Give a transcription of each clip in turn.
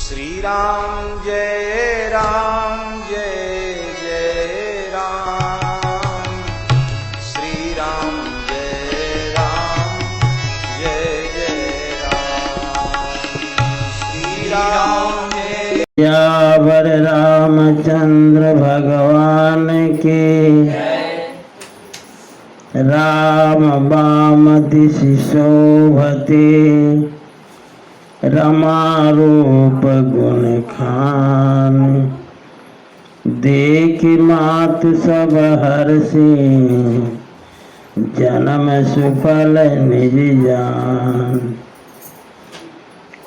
श्री राम जय जय राम। श्री राम जय राम। श्री राम जय। यावर रामचंद्र भगवान के राम बाम दिशि शोभते रमा रूप गुण खान देख मात सब हर्षि जन्म सुफल निज जान।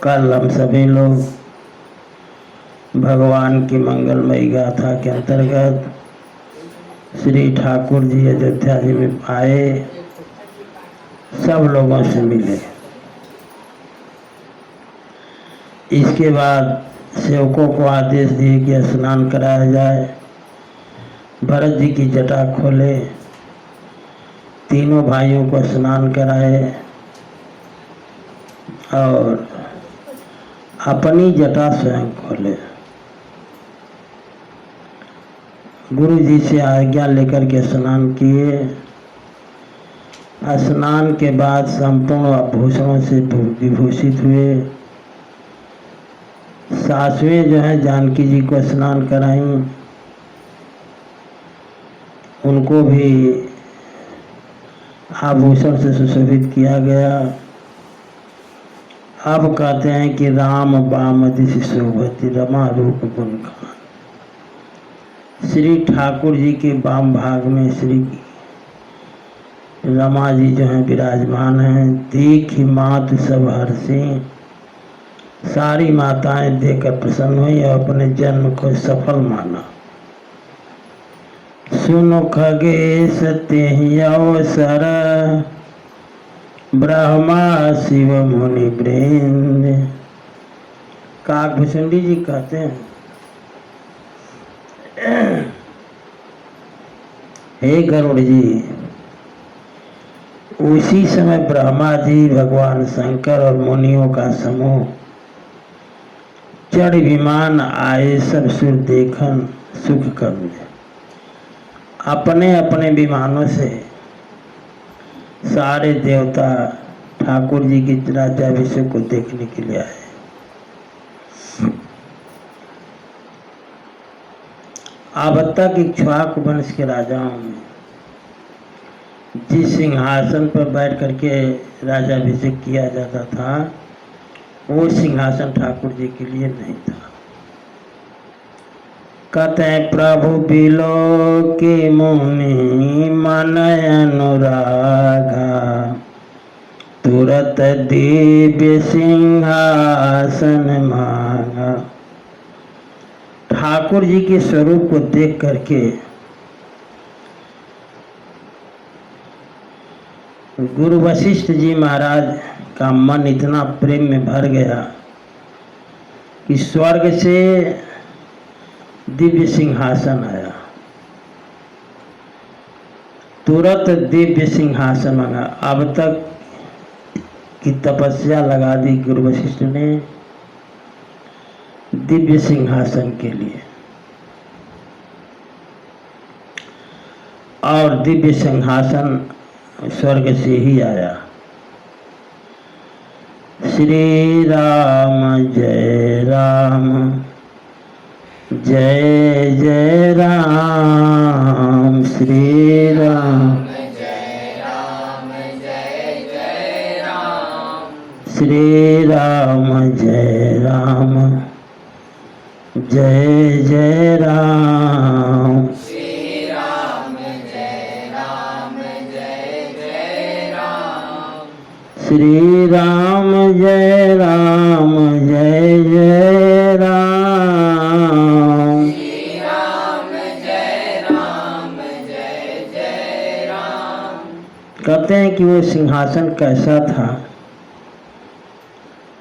कल हम सभी लोग भगवान की मंगलमयी गाथा के अंतर्गत श्री ठाकुर जी अयोध्या जी में आए, सब लोगों से मिले। इसके बाद सेवकों को आदेश दिए कि स्नान कराया जाए। भरत जी की जटा खोले, तीनों भाइयों को स्नान कराए और अपनी जटा स्वयं खोले। गुरु जी से आज्ञा लेकर के स्नान किए। स्नान के बाद संपूर्ण आभूषणों से विभूषित हुए। सासवें जो है जानकी जी को स्नान कराई, उनको भी आभूषण से सुशोभित किया गया। अब कहते हैं कि राम बाम दिशि शोभति रमा रूप गुण खान। श्री ठाकुर जी के वाम भाग में श्री रमा जी जो है विराजमान हैं। देखी मात सब हर्षि, सारी माताएं देखकर प्रसन्न हुई और अपने जन्म को सफल माना। सुनो खगेश तेहि अवसर ब्रह्मा शिव मुनि वृंद। काकभूषणी जी कहते हैं, हे गरुड़ जी, उसी समय ब्रह्मा जी, भगवान शंकर और मुनियों का समूह चढ़ विमान आए। सब सुर देखन सुख कर मिले। अपने अपने विमानों से सारे देवता ठाकुर जी की राज्याभिषेक को देखने के लिए आए। अब तक इक्ष्वाकु वंश के राजाओं में जिस सिंहासन पर बैठ करके राज्याभिषेक किया जाता था, वो सिंहासन ठाकुर जी के लिए नहीं था। कहते हैं प्रभु बिलो के मुनि मन अनुरागा तुरत दिव्य सिंहासन मांगा। ठाकुर जी के स्वरूप को देख करके गुरु वशिष्ठ जी महाराज का मन इतना प्रेम में भर गया कि स्वर्ग से दिव्य सिंहासन आया। तुरंत दिव्य सिंहासन मांगा। अब तक की तपस्या लगा दी गुरु वशिष्ठ ने दिव्य सिंहासन के लिए, और दिव्य सिंहासन स्वर्ग से ही आया। श्री राम जय जय राम। श्री राम जय राम। श्री राम जय जय राम। श्री राम जय राम। श्री राम जय जय राम। श्री राम जय राम। कहते हैं कि वो सिंहासन कैसा था।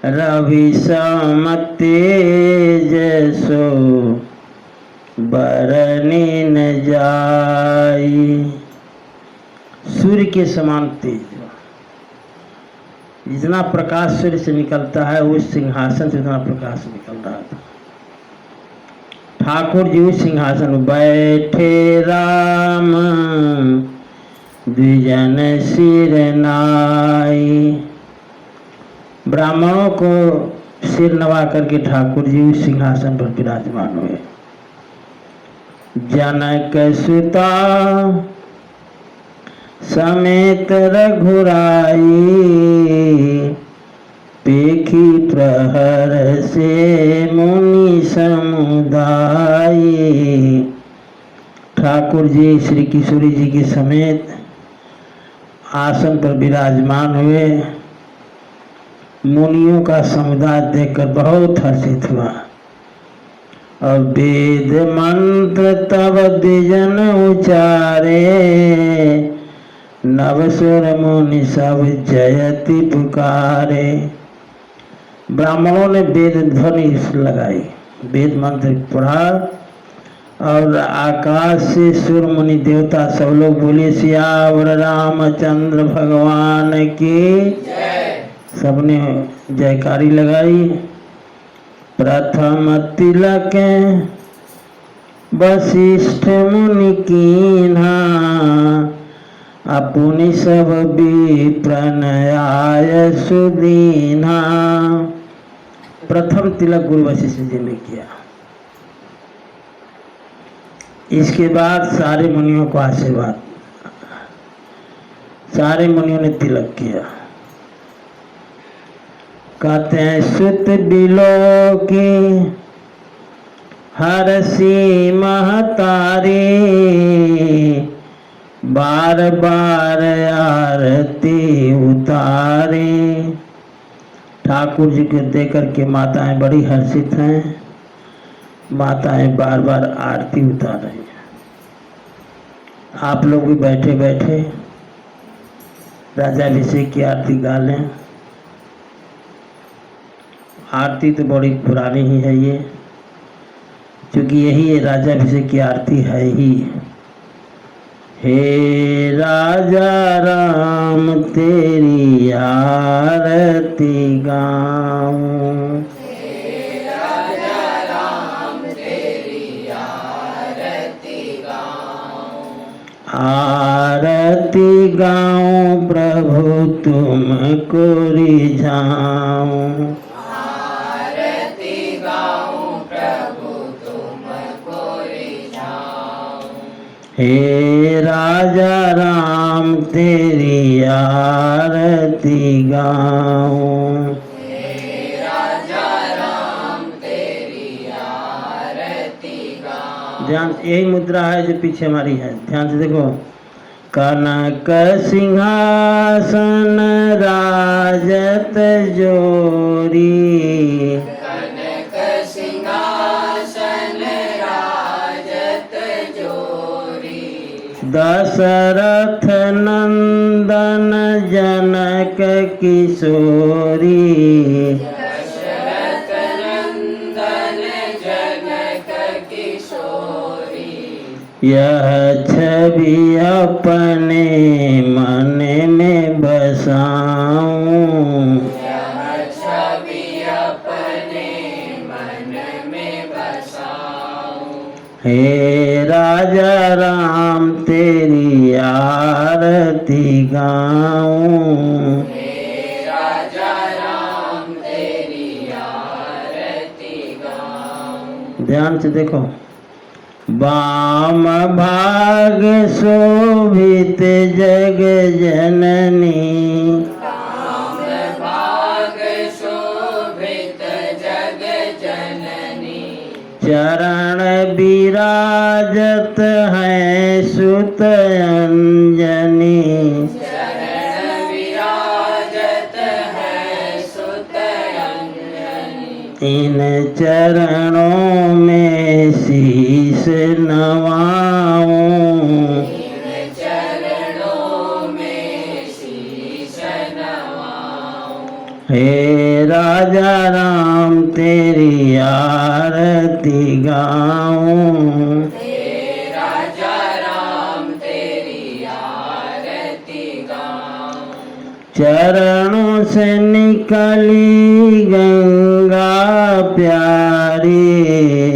रवि सम तेज सो बरनी न जाई। सूर्य के समान तेज, जितना प्रकाश सूर्य से निकलता है उस सिंहासन से उतना प्रकाश निकल रहा था। ठाकुर जी उस सिंहासन में बैठे राम द्विजन सिर नाई। ब्राह्मणों को सिर नवा करके ठाकुर जी उस सिंहासन पर विराजमान हुए। जनक सुता समेत रघुराई पेखी प्रहर से मुनि समुदाय। ठाकुर जी श्री किशोरी जी के समेत आसन पर विराजमान हुए। मुनियों का समुदाय देखकर बहुत हर्षित हुआ और वेद मंत्र तब द्विजन उचारे नवसुर मुनि सब जयति पुकारे। ब्राह्मणों ने वेद ध्वनि लगाई, वेद मंत्र पढ़ा और आकाश से सुर मुनि देवता सब लोग बोले सियावर रामचंद्र भगवान की जय। सबने जयकारी लगाई। प्रथम तिलक वशिष्ठ मुनि कीन्हा अपुनि सब विप्रनयाय सुदीन्हा। प्रथम तिलक गुरु वशिष्ठ जी ने किया। इसके बाद सारे मुनियों को आशीर्वाद, सारे मुनियों ने तिलक किया। कहते हैं सुत बिलो की हरसी महतारी बार बार आरती उतारे। ठाकुर जी को देकर के माताएं बड़ी हर्षित हैं। माताएं बार बार आरती उतार रही हैं। आप लोग भी बैठे बैठे राजाभिषेक की आरती गा लें। आरती तो बड़ी पुरानी ही है ये, क्योंकि यही राजाभिषेक की आरती है ही। हे राजा राम तेरी आरती गाऊं, हे राजा राम तेरी आरती गाऊं। आरती गाऊं प्रभु तुमको रिझाऊं। आरती गाऊं प्रभु तुमको रिझाऊं। हे राजा राम तेरी आरती गाऊं। हे राजा राम तेरी आरती गाऊं। ध्यान, यही मुद्रा है जो पीछे हमारी है, ध्यान से देखो। कनक सिंहासन राजत जोरी कनक सिंहासन राजत जोरी। दशरथ नंदन जनक किशोरी दशरथ नंदन जनक किशोरी। यह छवि अपने मन में बसाऊं। यह छवि अपने मन में बसाऊं। हे राजा राम तेरी आरती गाऊं। हे राजा राम तेरी आरती गाऊं। ध्यान से देखो। वाम भाग शोभित जग जननी वाम भाग शोभित जग जननी। चरण विराजत है सुत अंजनी। चरण विराजत है सुत अंजनी। इन चरणों में शीश नवाऊं। इन चरणों में शीश नवाऊं। हे राजा राम तेरी आरती गाऊं। हे राजा राम तेरी आरती गाऊं। चरणों से निकली गंगा प्यारी,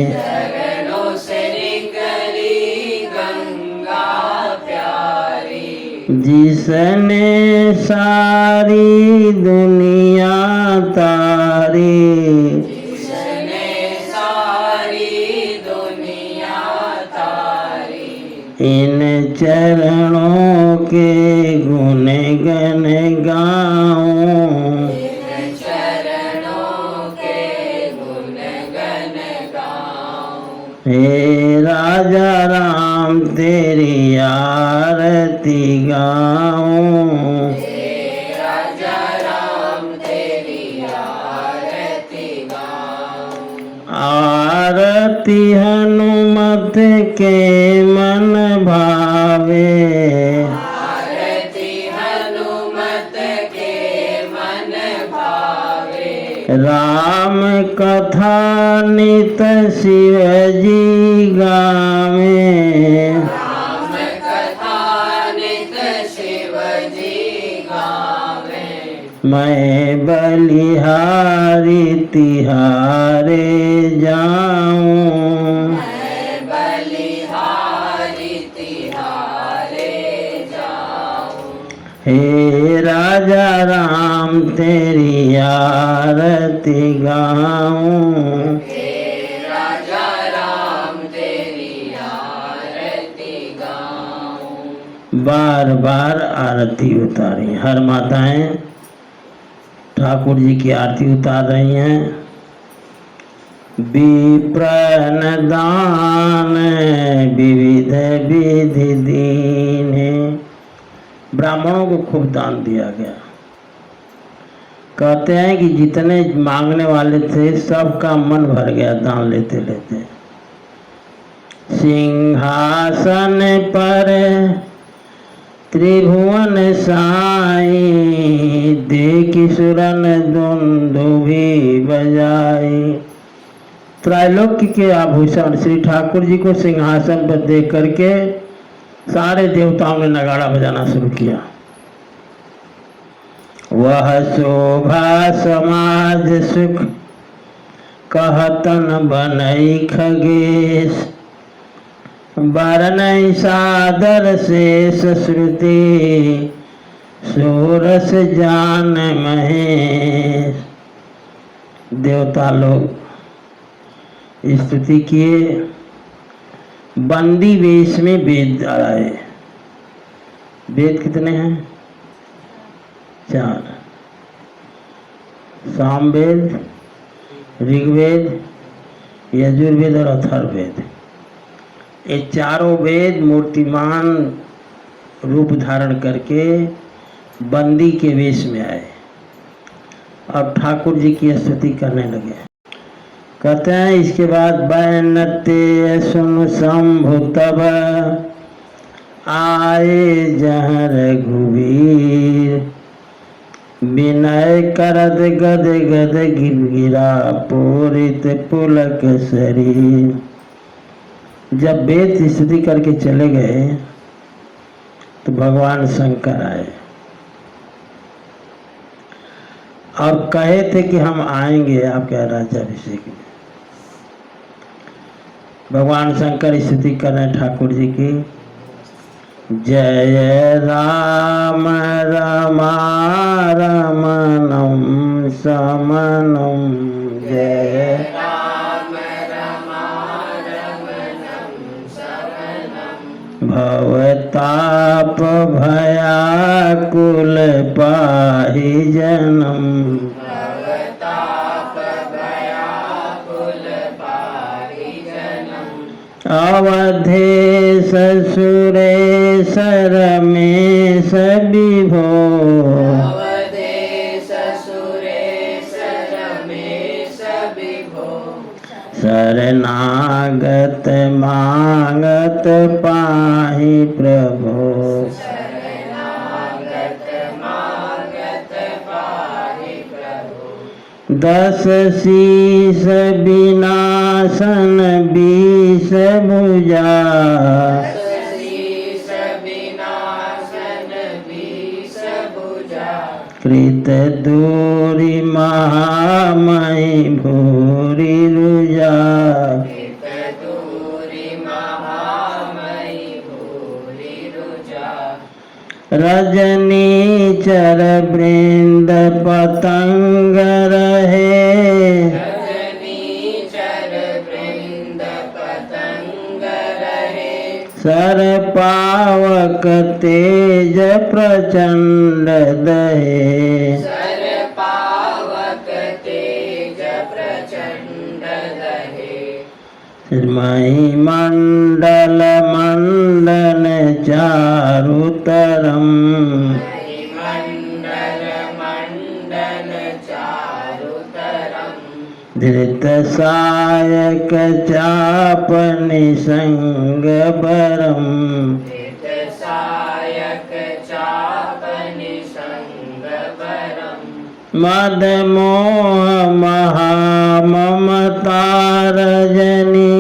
चरणों से निकली गंगा प्यारी, जिसने सारी दुनिया तारी, जिसने सारी दुनिया तारी, इन चरणों के गुण गन गाऊं, इन चरणों के गुण गन गाऊं। हे राजा राम तेरी आरती गाऊं, हे राजा राम तेरी आरती गाऊं। आरती हनुमत के मन भावे, आरती हनुमत के मन भावे, राम कथा नित शिव जी गावे, राम कथा नित शिव जी गावे। मैं बलिहारी तिहारे जाऊं, मैं बलिहारी तिहारे जाऊं। हे राजा राम तेरी आरती गाऊं, हे राजा राम तेरी आरती गाऊं। बार बार आरती उतारी। हर माताएं ठाकुर जी की आरती उतार रही हैं। विप्रन दान विविध विधि दीने, ब्राह्मणों को खूब दान दिया गया। कहते हैं कि जितने मांगने वाले थे सबका मन भर गया दान लेते लेते। सिंहासन पर त्रिभुवन साई, देखी सुरन दुंदुभी बजाई। त्रैलोक्य के आभूषण श्री ठाकुर जी को सिंहासन पर देख करके सारे देवताओं ने नगाड़ा बजाना शुरू किया। वह शोभा समाज सुख कहतन बनई खगेश, बरनई सादर शेष श्रुति सोरस जान महेश। देवता लोग स्तुति किए। बंदी वेश में वेद आए। वेद कितने हैं? 4। सामवेद, ऋग्वेद, यजुर्वेद और अथर्ववेद। ये चारों वेद मूर्तिमान रूप धारण करके बंदी के वेश में आए और ठाकुर जी की स्तुति करने लगे। कहते हैं इसके बाद बैनते सुन शंभु तब आए जहाँ रघुवीर, विनय करद गद गद गिरा पूरित पुलक शरीर। जब वेद स्तुति करके चले गए तो भगवान शंकर आए और कहे थे कि हम आएंगे आपके राज्याभिषेक में। भगवान शंकर स्तुति कर रहे ठाकुर जी की। जय राम रमा रमणम समनम, जय राम रमा रमणं शरणं, भवताप भयाकुल पाहि जनम, भवताप भयाकुल पाहि जनम। अवधेश सुरेश रमेश विभो, अवधेश सुरेश रमेश विभो, शरणागत मांगत पाहि प्रभो, शरणागत मांगत पाहि प्रभु। 10 शीस विनाशन 20 भुजा, शीस विनाशन 20 भुजा, कृत हित दूरी महामयी भूरी रुजा हित दूरी महामयी भूरि रुजा रजनी चर वृंद पतंग रहे रजनीचर वृंद पतंग रहे सर पावक तेज प्रचंड दहे सर पावक तेज प्रचंड दहे मही मंडल मंडन चारु तरम मंडल मंडल चारु तरम धृत सायक चाप निसंग बरम धृत सायक चाप निसंग बरम मद मोह महाममता रजनी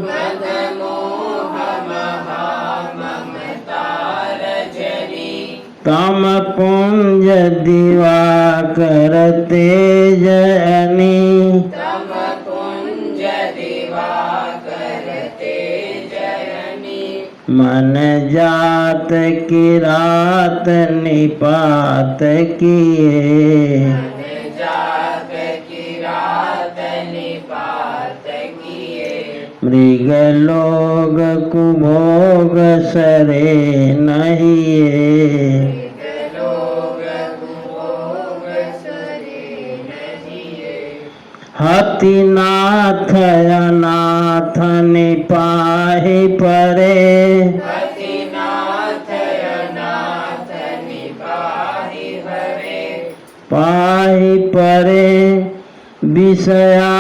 मद मोह महाममता रजनी तम पुंज दिवाकर तेज अनी तम पुंज दिवाकर तेजयनी मन जात किरात निपात किए मन जात किरात निपात किए मृग लोग कुभोग सरे नहिए लोग कुभोग सरे नहिए हति नाथ अनाथ निपाहि परे पतिनाथ अनाथ निपाहि हरे पाहि परे विषया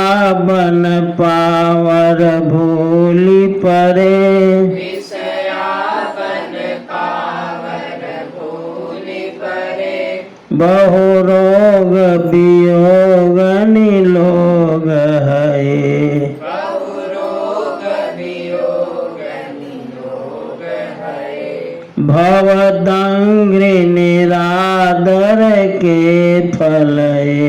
बन पावर भूलि परे विषयापन पावर भूलि परे बहु रोग वियोग निलोग है बहु रोग वियोग निरोग हरे भवदंग्रि निरादर के फलये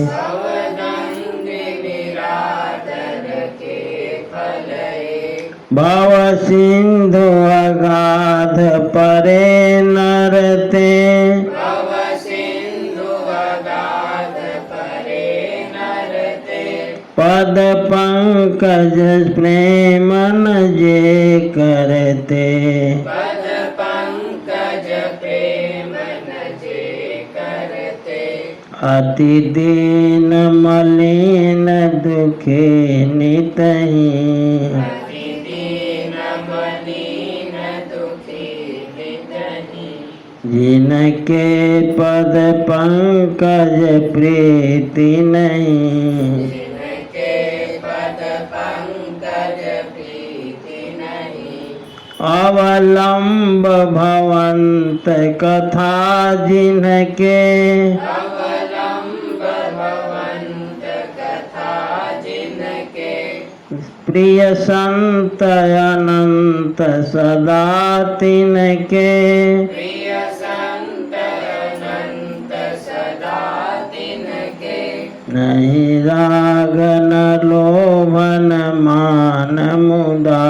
भवदंग निरादर के फलये भव सिंधु अगाध परे नरते भव सिंधु अगाध परे नरते पद पंकज प्रेमन जे करते पद पंकज प्रेम जे करते अति दीन मलिन दुखे नितहि अति दीन मलिन दुखी निधनि जिनके पद पंकज प्रीति नहीं जिनके पद पंकज प्रीति नहीं अवलंब भवंत कथा जिनके अवलंब भवंत कथा जिनके प्रिय संत अनंत सदा तिनके प्रिय संत अनंत सदा तिनके नहीं राग न लोभन मान मुदा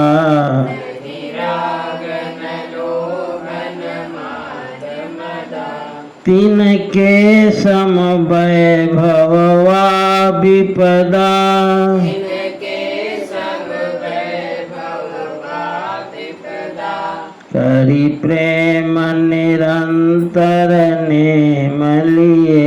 निराग न लोभन माद मदा तिनके सम वैभववा विपदा इनके सब वैभव विपदा करि प्रेम निरंतर नेम लिए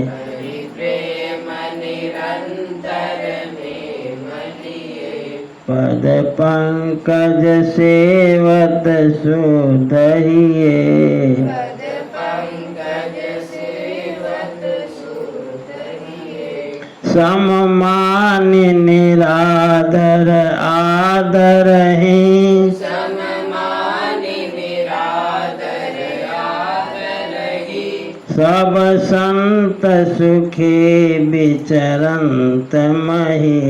हरि प्रेम निरंतर नेम लिए पद पंकज सेवत सुधहिए पद पंकज सेवत सुधहिए सममानि निराधर आदरहि सममानि निरादर आदरहि सब संत सुखी विचरंत मही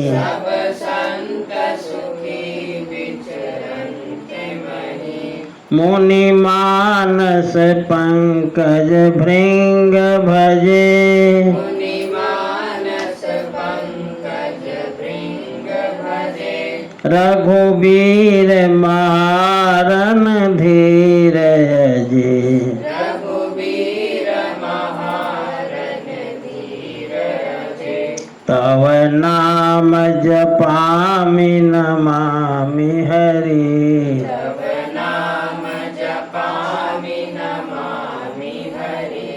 सब संत सुखी विचरन्ति महि मुनि मानस पंकज भृंग भजे। मुनि मानस पंकज भृंग भजे। रघुबीर मारन धीर अजे। रघुबीर महारन धीर अजे। तव नाम जपामि नमामि हरि। तव नाम जपामि नमामि हरि।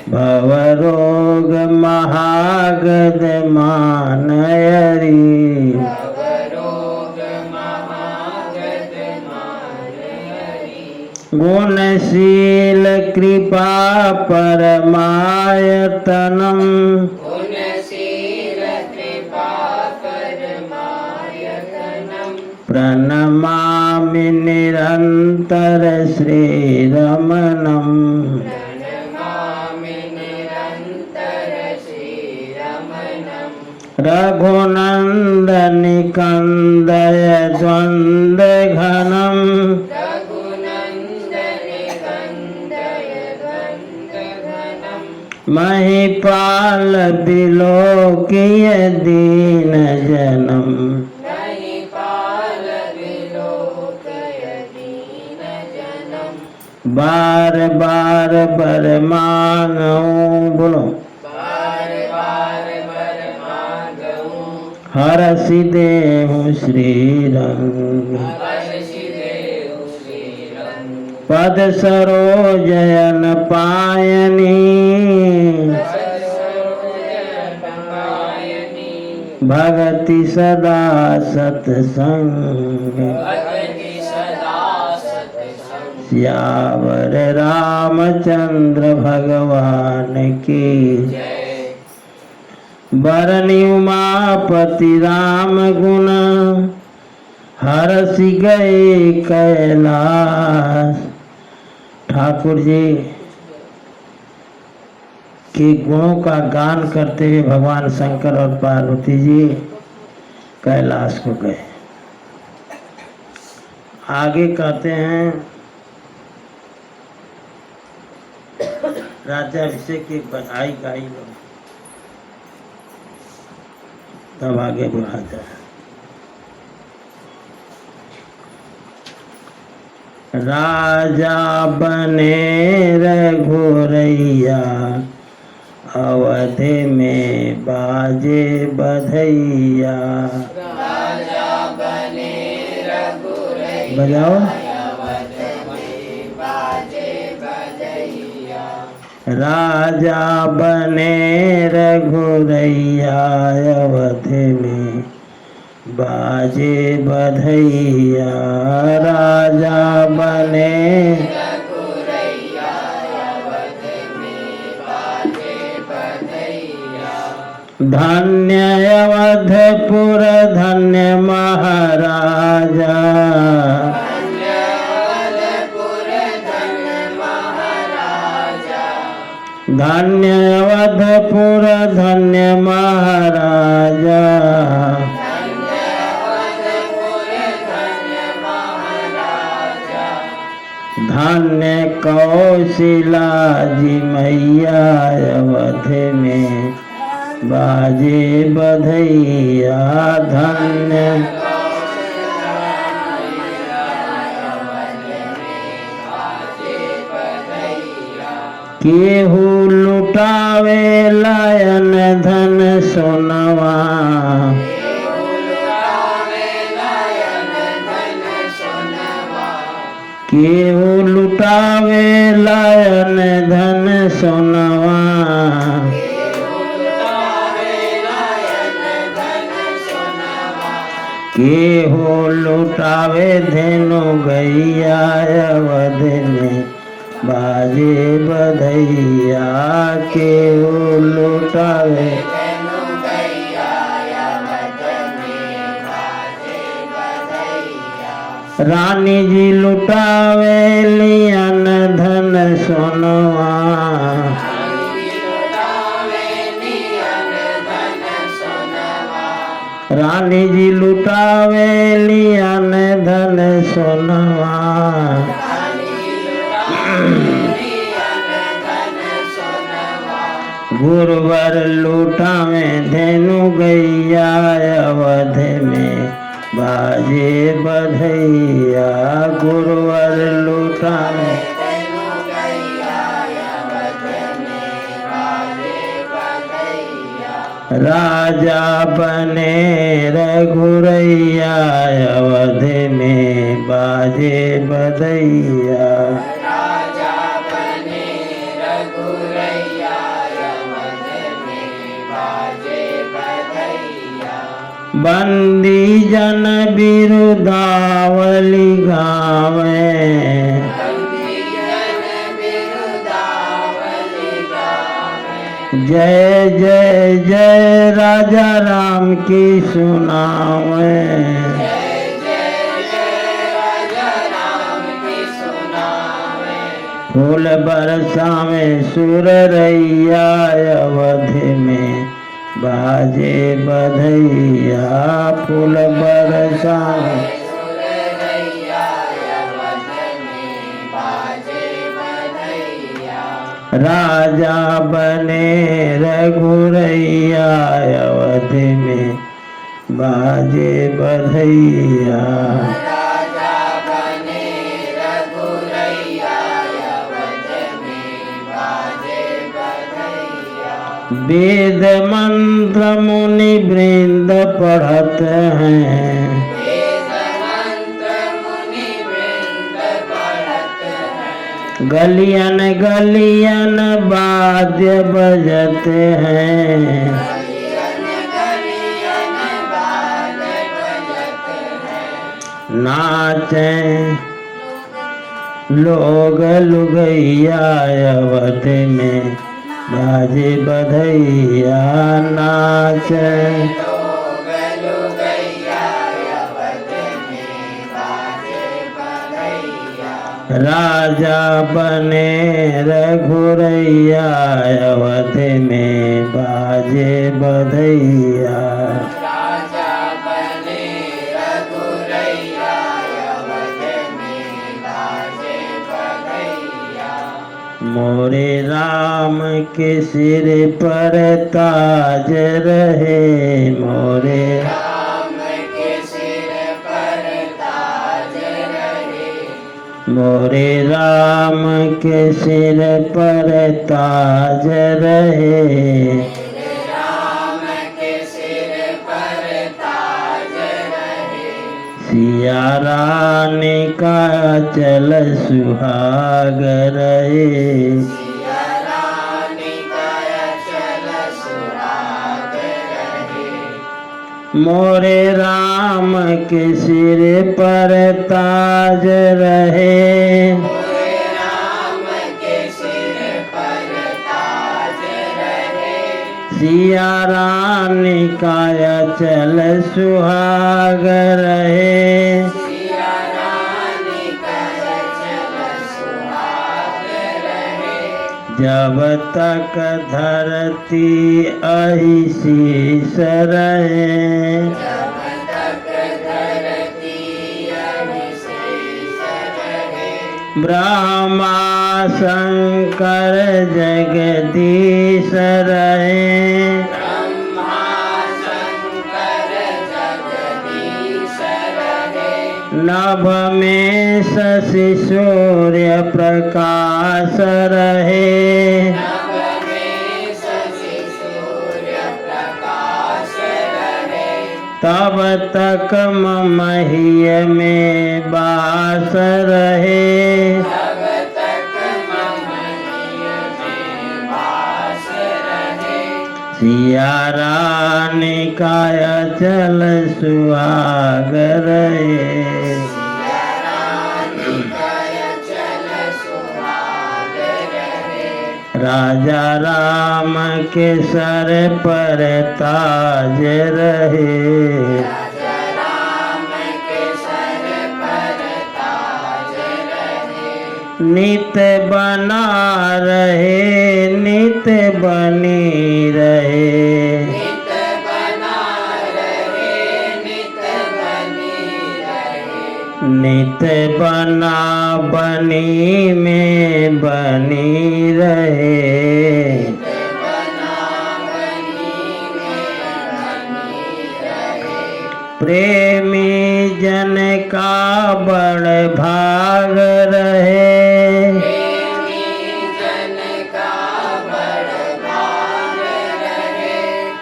भवरोग महागद मानयरि। भव रोग महागद मानहरि। गुणशील कृपा परमायतनम्। गुणशील कृपा परमायतनम्। प्रणमामि निरन्तर श्रीरमणम्। प्रणमामि निरन्तर श्रीरमणम्। रघुनन्दनि कन्दय द्वन्द्वघनम्। रघुनन्दनि कन्दय द्वन्द्वघनम्। महिपाल विलोकिय दीनजनम्। महिपाल विलोकय दीनजनम्। बार बार बर मांगऊं, बोलो बार बार वर मांगऊं। हरषि देहु श्रीरंग। हरषि देहु श्रीरंग। पद सरोजयन पायनी। सरोजनपायनी। भगति सदा सत्संग। भगति सदा सत्संग। सियावर रामचंद्र भगवान की। जय। बरनी उमापति राम गुण। हरषि गए कैलाश। ठाकुर जी के गुणों का गान करते हुए भगवान शंकर और पार्वती जी कैलाश को गए। आगे कहते हैं राज्याभिषेक की बधाई गाई लो, तब आगे बढ़ा जाए। राजा बने रघुरैया। अवधि में बाजे बधैया। राजा बने रघुरैया। बजाओ। अवध में बाजे बधैया। राजा बने रघुरैया। अवधि में बाजे बधैया। राजा बने रघुरैया। अवध में बाजे बधैया। धन्य अवधपुर धन्य महाराजा। धन्य अवधपुर धन्य महाराजा। धन्य अवधपुर धन्य महाराजा। धन्य अवधपुर धन्य महाराजा। धन्य कौशिला जी मैया। अवधि में बाजे बधैया। धन्य केहू लुटावे लायन धन सोनवा। केहू लुटावे लायन धन सोनवा। केहू लुटावे धेनु गैया। अवधि में बाजे बधैया। केहू लुटावे रानी जी लुटावे लियन धन सोनवा। रानी जी लुटावे लियन धन सोनवा। गुरुवर लूटा में धेनु गैया अवध में बाजे बधैया। गुरुवर लूटा में राजा बने रघुरैया अवध में बाजे बधैया। राजा बने रघुरैया अवध में बाजे बधैया। बंदी जन बिरुदावली गावे जय जय जय राजा राम की सुनावे। जय जय जय राजा राम की सुनावे। फूल बरसावे सुररैया अवध में बाजे बधैया। फूल बरसावे राजा बने रघुरैया अवध में बाजे बधैया। राजा बने रघुरैया अवध में बाजे बधैया। वेद मंत्र मुनि वृंद पढ़त हैं गलियन गलियन वाद्य बजते हैं। नाचे लोग लुगैया अवध में बाजे बधैया। नाचे राजा बने रघुरैया अवध में बाजे बधैया। राजा बने रघुरैया अवध में बाजे बधैया। मोरे राम के सिर पर ताज रहे मोरे मोरे राम के सिर पर ताज रहे। राम के सिर पर ताज रहे। सिया रानी का चल सुहाग रहे। सिया रानी का चल सुहाग रहे। मोरे राम के सिर पर ताज रहे। मोरे राम के सिर पर ताज रहे। सिया रानी का चल सुहाग रहे। सिया रानी का चल सुहाग रहे। जब तक धरती अहिशीष रहे। जब तक धरती अहिशीष रहे। ब्रह्मा शंकर जगदीश रहे। ब्रह्मा शंकर जगदीश रहे। नभ में शशि सूर्य प्रकाश रहे। नभ में शशि सूर्य प्रकाश रहे। तब तक ममहिय में बास रहे। तब तक ममहिय में वास रहे। सिया रानी का चल सुहाग रहे। सिया रानी का चल सुहाग रहे। राजा राम के सर पर ताज रहे। राजा राम के सर पर ताज रहे। नित बना रहे नित बनी रहे। नित बना रहे नित बनी रहे। नित बना बनी में बनी रहे। नित बना प्रेमी जन का बड़ भाग रहे, प्रेमी जन का बड़ भाग रहे,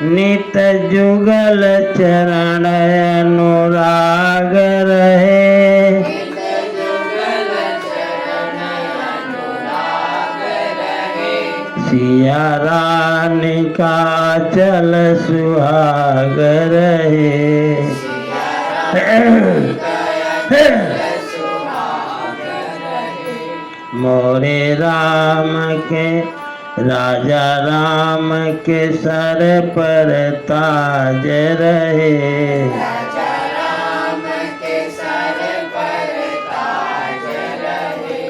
नित जुगल चरण अनुराग रहे, नित जुगल चरण अनुराग रहे, सिया रानी का चल सुहाग रहे। सिया रानी का चल सुहाग रहे, मोरे राम के राजा राम के सर पर ताज रहे, राजा राम के सर पर ताज रहे,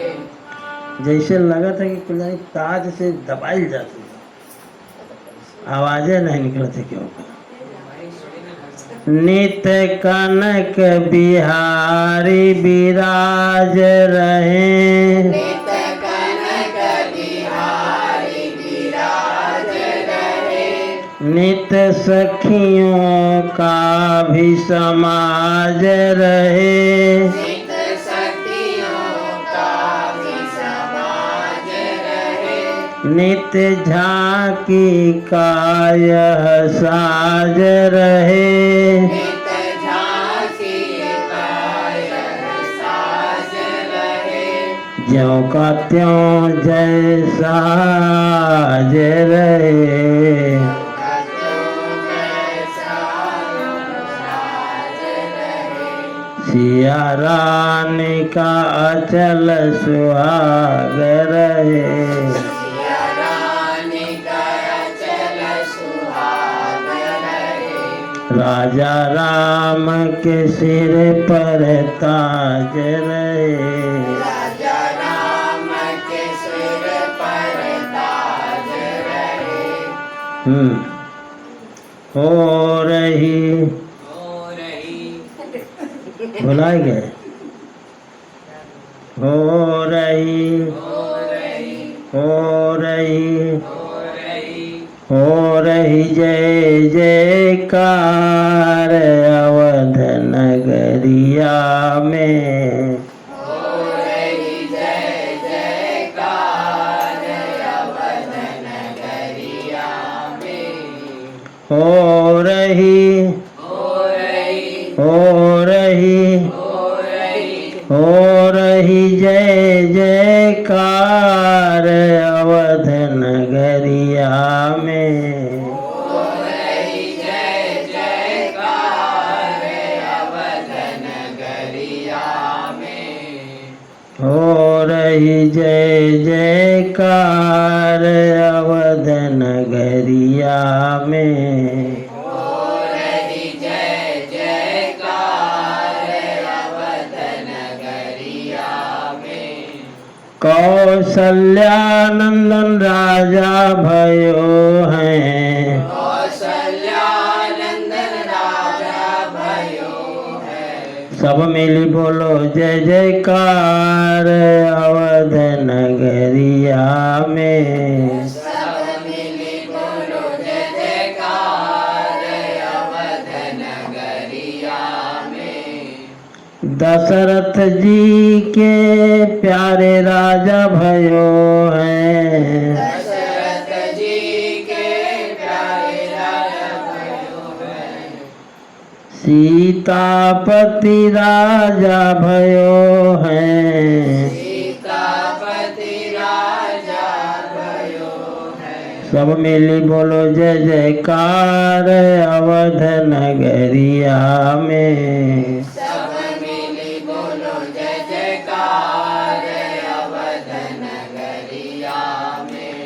जैसे लगा था कि कुल्हाड़ी ताज से दबाई जाती है, आवाजें नहीं निकलती क्यों। नित कनक बिहारी विराज रहे, नित कनक बिहारी विराज रहे, नित सखियों का भी समाज रहे, नित सखियों का भी समाज रहे, नित झांकी का यह साज रहे, नित झांकी का यह साज रहे, ज्यों का त्यों जैसा ज रहे। कतों जैसा साज रहे, सिया रानी का अचल सुहाग रहे, सिया रानी का अचल सुहाग रहे, राजा राम के सिर पर ताज रहे। राजा राम के सिर पर ताज रहे, हो रही भुलाए गए, हो रही हो रही हो रही जय जयकार अवध नगरिया में, हो रही जय जयकार अवध नगरिया में, हो रही हो रही हो रही हो रही हो रही जय जयकार अवध नगरिया में, हो रही जय जयकार अवध नगरिया में, हो रही जय जयकार अवध नगरिया में। हो रही जय जयकार अवध नगरिया में, कौशल्यानंदन राजा भयो हैं, कौशल्यानंदन राजा भयो है, सब मिली बोलो जय जयकार अवध नगरिया में। सब मिली बोलो जय जयकार अवध नगरिया में, दशरथ जी के प्यारे राजा भयो हैं, दशरथ जी के प्यारे राजा भयो है, सीतापति राजा भयो हैं, सीतापति राजा भयो है, सब मिली बोलो जय जयकार अवध नगरिया में। सब मिली बोलो जय जयकार अवध नगरिया में,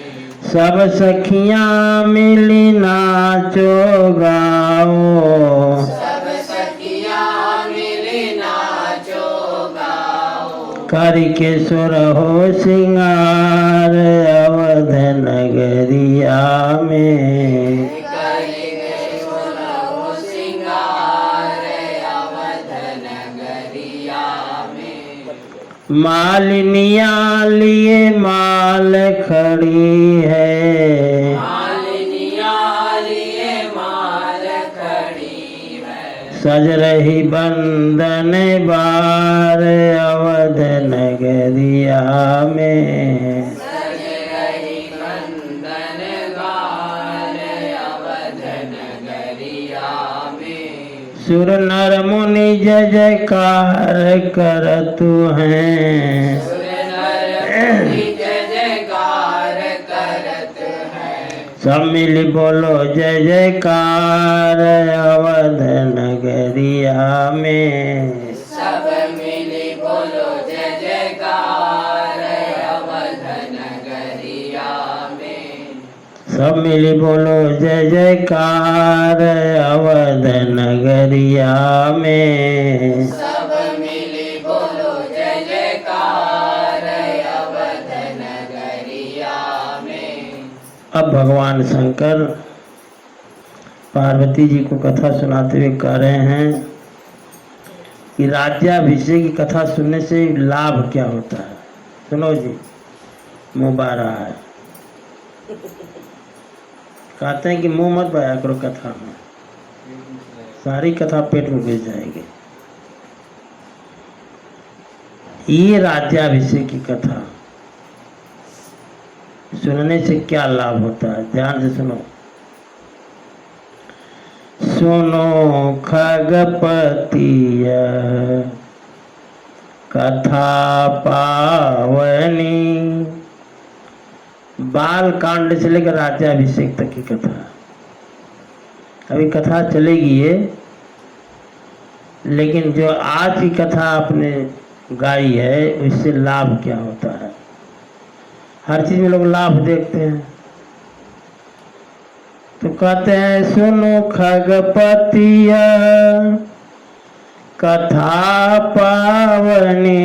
सब सखियां मिली नाचो गाओ, सब सखियां मिली नाचो गाओ, करके सुर हो सिंगार अवध नगरिया में। करके सुनो सिंगार अवध नगरिया में, मालिनिया लिए माल खड़ी है, मालिनिया लिए माल खड़ी है, सज रही बंदन बार अवध नगरिया में। सज रही बंदन बार अवध नगरिया में। सुर नर मुनि जय जयकार करतु हैं। सुर नर मुनि जय जयकार करत हैं। सब मिली बोलो जय जयकार अवध नगरिया में। सब मिली बोलो जय जयकार अवध नगरिया में। सब मिली बोलो जय जयकार अवध नगरिया में। सब मिली बोलो जय जयकार अवध नगरिया में। अब भगवान शंकर पार्वती जी को कथा सुनाते हुए कह रहे हैं कि राज्याभिषेक की कथा सुनने से लाभ क्या होता है। सुनो जी, मुँह बा रहा है। कहते हैं कि मुंह मत बया करो कथा में, सारी कथा पेट में घुस जाएगी। ये राज्याभिषेक की कथा सुनने से क्या लाभ होता है, ध्यान से सुनो। सुनो खगपतिय कथा पावनी। बाल कांड से लेकर राज्याभिषेक तक की कथा, अभी कथा चलेगी ये, लेकिन जो आज की कथा आपने गाई है उससे लाभ क्या होता है। हर चीज में लोग लाभ देखते हैं, तो कहते हैं सुनो खगपतिय कथा पावनी।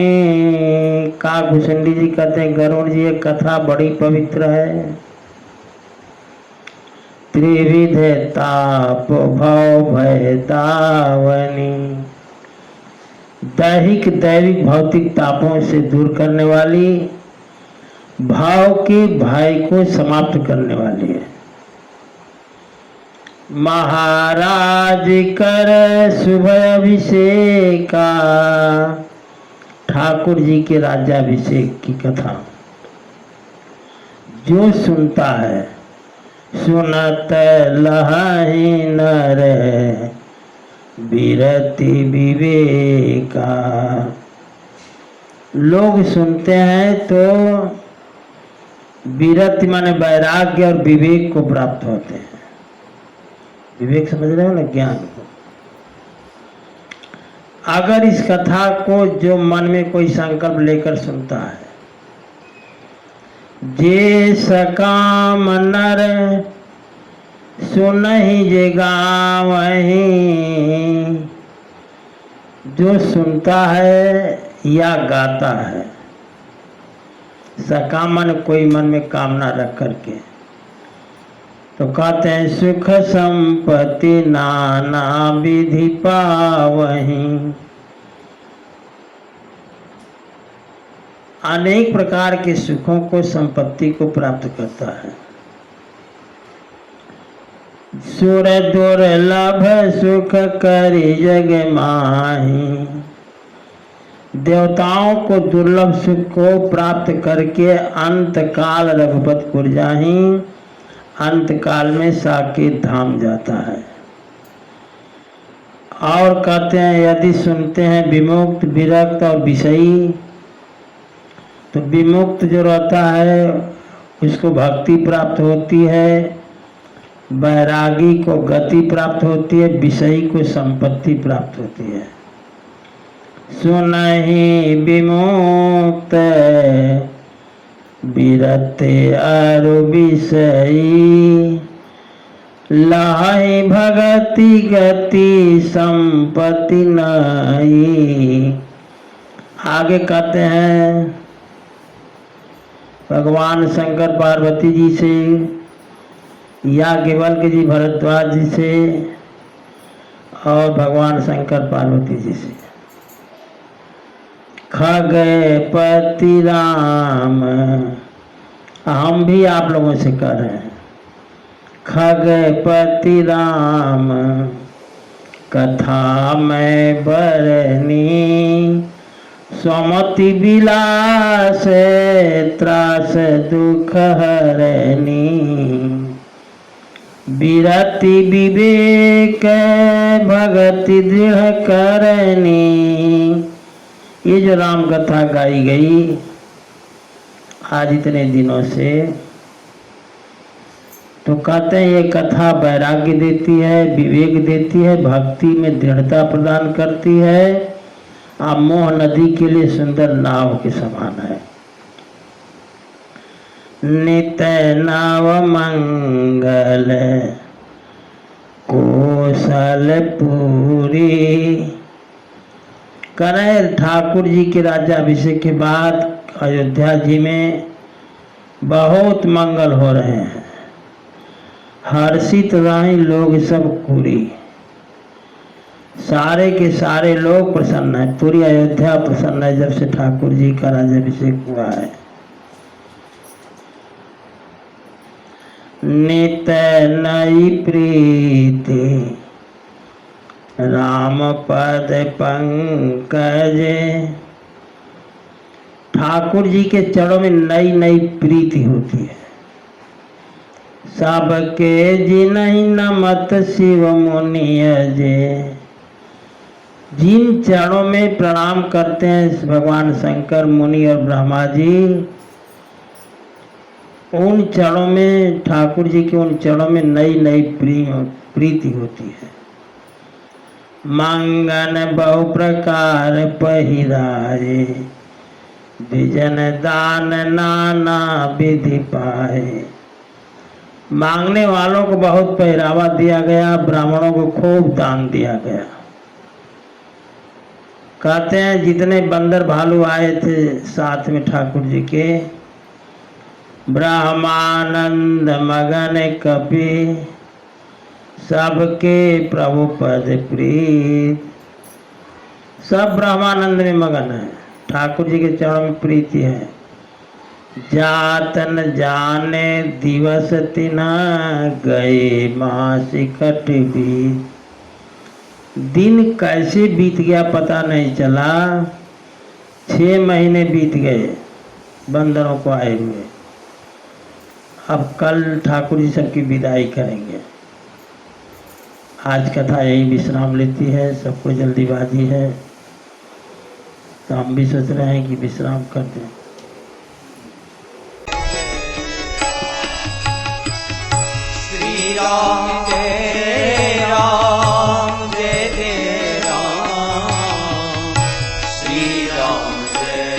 काकभूषणी जी कहते हैं गरुड़ जी ये कथा बड़ी पवित्र है। त्रिविध ताप भव भय दावनी। दैहिक दैविक भौतिक तापों से दूर करने वाली, भाव के भय को समाप्त करने वाली है। महाराज कर शुभ अभिषेका। ठाकुर जी के राज्याभिषेक की कथा जो सुनता है, सुनत लहहि नर विरति विवेका। लोग सुनते हैं तो विरति माने वैराग्य और विवेक को प्राप्त होते हैं। विवेक समझ रहे हो ना, ज्ञान को। अगर इस कथा को जो मन में कोई संकल्प लेकर सुनता है, जे सकाम नर सुनहि जे गावहि। जो सुनता है या गाता है, सकाम मन कोई मन में कामना रख करके, तो कहते हैं सुख संपत्ति नाना विधि पावहि। अनेक प्रकार के सुखों को, संपत्ति को प्राप्त करता है। सुर दुर्लभ सुख करि जग माहि। देवताओं को दुर्लभ सुख को प्राप्त करके अंत काल रघुपतपुर जाहि। अंत काल में साकेत धाम जाता है। और कहते हैं यदि सुनते हैं विमुक्त विरक्त और विषयी, तो विमुक्त जो रहता है उसको भक्ति प्राप्त होती है, वैरागी को गति प्राप्त होती है, विषयी को संपत्ति प्राप्त होती है। सुनहि विमुक्त विरते अरु विषयी। लहै भगति गति संपत्ति नहीं। आगे कहते हैं भगवान शंकर पार्वती जी से, याज्ञवल्क्य जी भरद्वाज जी से, और भगवान शंकर पार्वती जी से। खगपति राम, हम भी आप लोगों से कर रहे हैं। खगपति राम कथा में बरनी, सुमति विलास त्रास दुख हरनी, विरति विवेक भगति दृढ़ करनी। ये जो राम कथा गाई गई आज इतने दिनों से, तो कहते हैं ये कथा वैराग्य देती है, विवेक देती है, भक्ति में दृढ़ता प्रदान करती है, और मोह नदी के लिए सुंदर नाव के समान है। नित नव मंगल कौशलपुरी। करें ठाकुर जी के राज्याभिषेक के बाद अयोध्या जी में बहुत मंगल हो रहे हैं, हर्षित राही लोग सब पूरी, सारे के सारे लोग प्रसन्न है, पूरी अयोध्या प्रसन्न है जब से ठाकुर जी का राज्याभिषेक हुआ है। नित नई प्रीति राम पद पंकज। ठाकुर जी के चरणों में नई नई प्रीति होती है। सबके जिनहि नमत शिव मुनिय जे। जिन चरणों में प्रणाम करते हैं भगवान शंकर मुनि और ब्रह्मा जी, उन चरणों में ठाकुर जी के उन चरणों में नई नई प्रीति होती है। मंगन बहु प्रकार पहिराए, विजन दान नाना विधि पाए। मांगने वालों को बहुत पहरावा दिया गया, ब्राह्मणों को खूब दान दिया गया। कहते हैं जितने बंदर भालू आए थे साथ में ठाकुर जी के, ब्रह्मानंद मगन कपि सबके प्रभु पद प्रीत। सब ब्रह्मानंद में मगन है, ठाकुर जी के चरणों में प्रीति है। जातन जाने दिवस तिना गए मासी कट बीत। दिन कैसे बीत गया पता नहीं चला, 6 महीने बीत गए बंदरों को आए हुए। अब कल ठाकुर जी सबकी विदाई करेंगे। आज कथा यही विश्राम लेती है, सबको जल्दीबाजी है, तो हम भी सोच रहे हैं कि विश्राम कर दें। श्री राम जय राम जय जय राम, श्री राम जय